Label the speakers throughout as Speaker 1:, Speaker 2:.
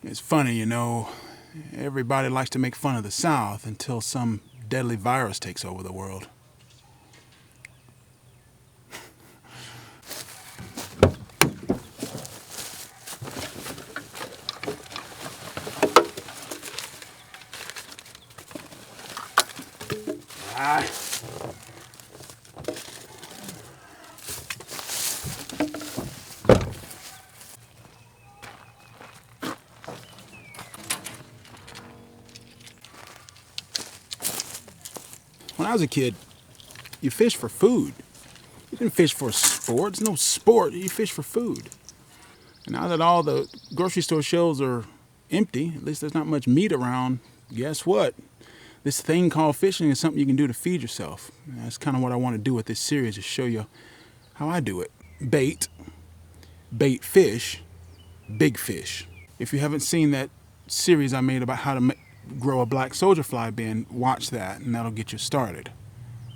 Speaker 1: It's funny, you know, everybody likes to make fun of the South until some deadly virus takes over the world. When I was a kid, you fish for food. You didn't fish for sport. It's no sport. You fish for food. And now that all the grocery store shelves are empty, at least there's not much meat around, guess what? This thing called fishing is something you can do to feed yourself. And that's kind of what I want to do with this series, is show you how I do it. Bait fish, big fish. If you haven't seen that series I made about how to grow a black soldier fly bin, watch that and that'll get you started.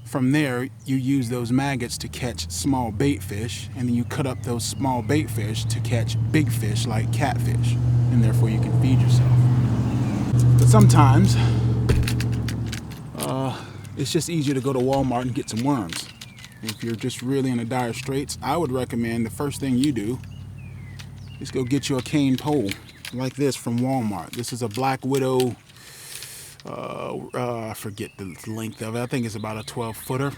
Speaker 1: From there, you use those maggots to catch small bait fish, and then you cut up those small bait fish to catch big fish like catfish, and therefore you can feed yourself. But sometimes, it's just easier to go to Walmart and get some worms. If you're just really in a dire straits, I would recommend the first thing you do is go get you a cane pole like this from Walmart. This is a Black Widow, I forget the length of it. I think it's about a 12-footer.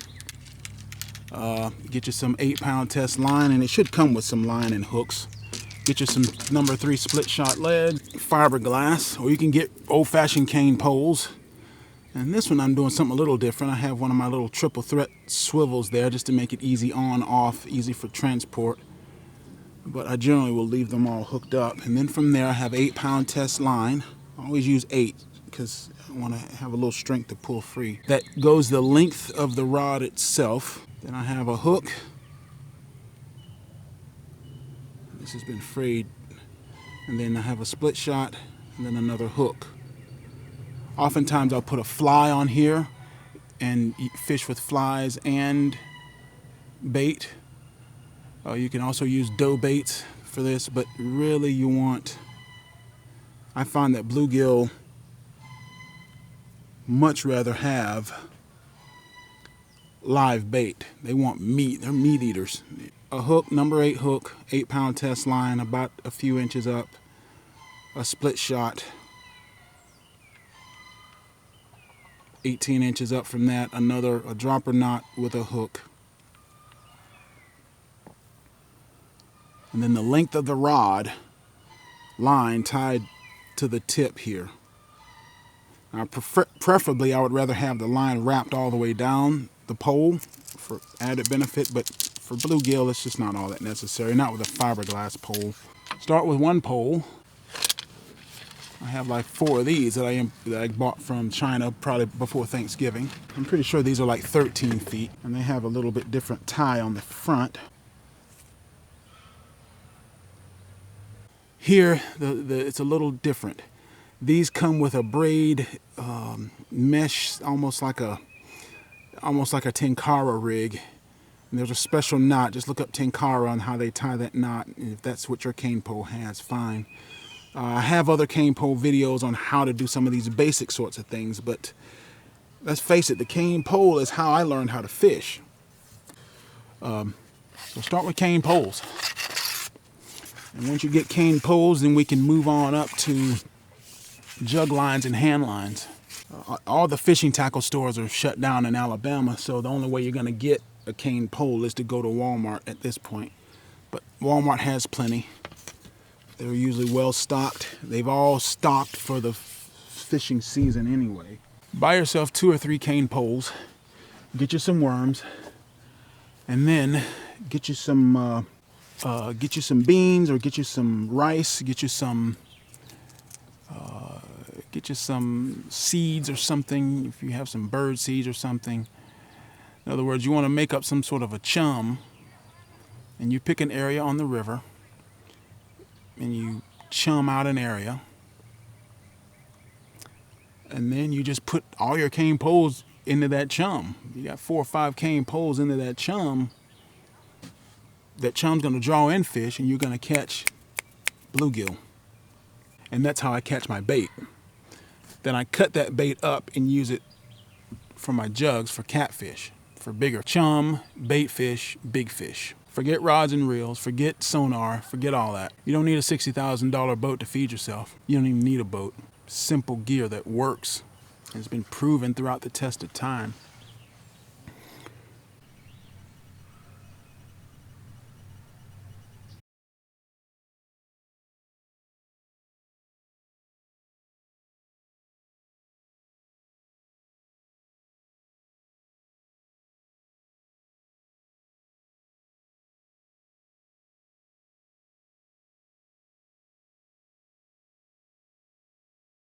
Speaker 1: Get you some 8-pound test line, and it should come with some line and hooks. Get you some number 3 split shot lead, fiberglass, or you can get old-fashioned cane poles. And this one I'm doing something a little different. I have one of my little triple threat swivels there just to make it easy on, off, easy for transport. But I generally will leave them all hooked up. And then from there I have 8-pound test line. I always use 8 because I want to have a little strength to pull free. That goes the length of the rod itself. Then I have a hook. This has been frayed. And then I have a split shot and then another hook. Oftentimes I'll put a fly on here and fish with flies and bait. You can also use dough baits for this, but really I find that bluegill much rather have live bait. They want meat. They're meat eaters. A hook, number 8 hook, 8-pound test line, about a few inches up, a split shot, 18 inches up from that, a dropper knot with a hook. And then the length of the rod line tied to the tip here. Now, preferably, I would rather have the line wrapped all the way down the pole for added benefit, but for bluegill, it's just not all that necessary, not with a fiberglass pole. Start with one pole. I have like 4 of these that I bought from China probably before Thanksgiving. I'm pretty sure these are like 13 feet, and they have a little bit different tie on the front. Here, it's a little different. These come with a braid mesh, almost like a tenkara rig. And there's a special knot. Just look up tenkara on how they tie that knot. And if that's what your cane pole has, fine. I have other cane pole videos on how to do some of these basic sorts of things, but let's face it, the cane pole is how I learned how to fish. So start with cane poles. And once you get cane poles, then we can move on up to jug lines and hand lines. All the fishing tackle stores are shut down in Alabama, so the only way you're going to get a cane pole is to go to Walmart at this point. But Walmart has plenty. They're usually well stocked. They've all stocked for the fishing season anyway. Buy yourself 2 or 3 cane poles, get you some worms, and then get you some beans, or get you some rice, get you some seeds or something, if you have some bird seeds or something. In other words, you want to make up some sort of a chum, and you pick an area on the river, and you chum out an area, and then you just put all your cane poles into that chum. You got 4 or 5 cane poles into that chum. That chum's going to draw in fish, and you're going to catch bluegill. And that's how I catch my bait. Then I cut that bait up and use it for my jugs for catfish, for bigger chum, bait fish, big fish. Forget rods and reels, forget sonar, forget all that. You don't need a $60,000 boat to feed yourself. You don't even need a boat. Simple gear that works. It's been proven throughout the test of time.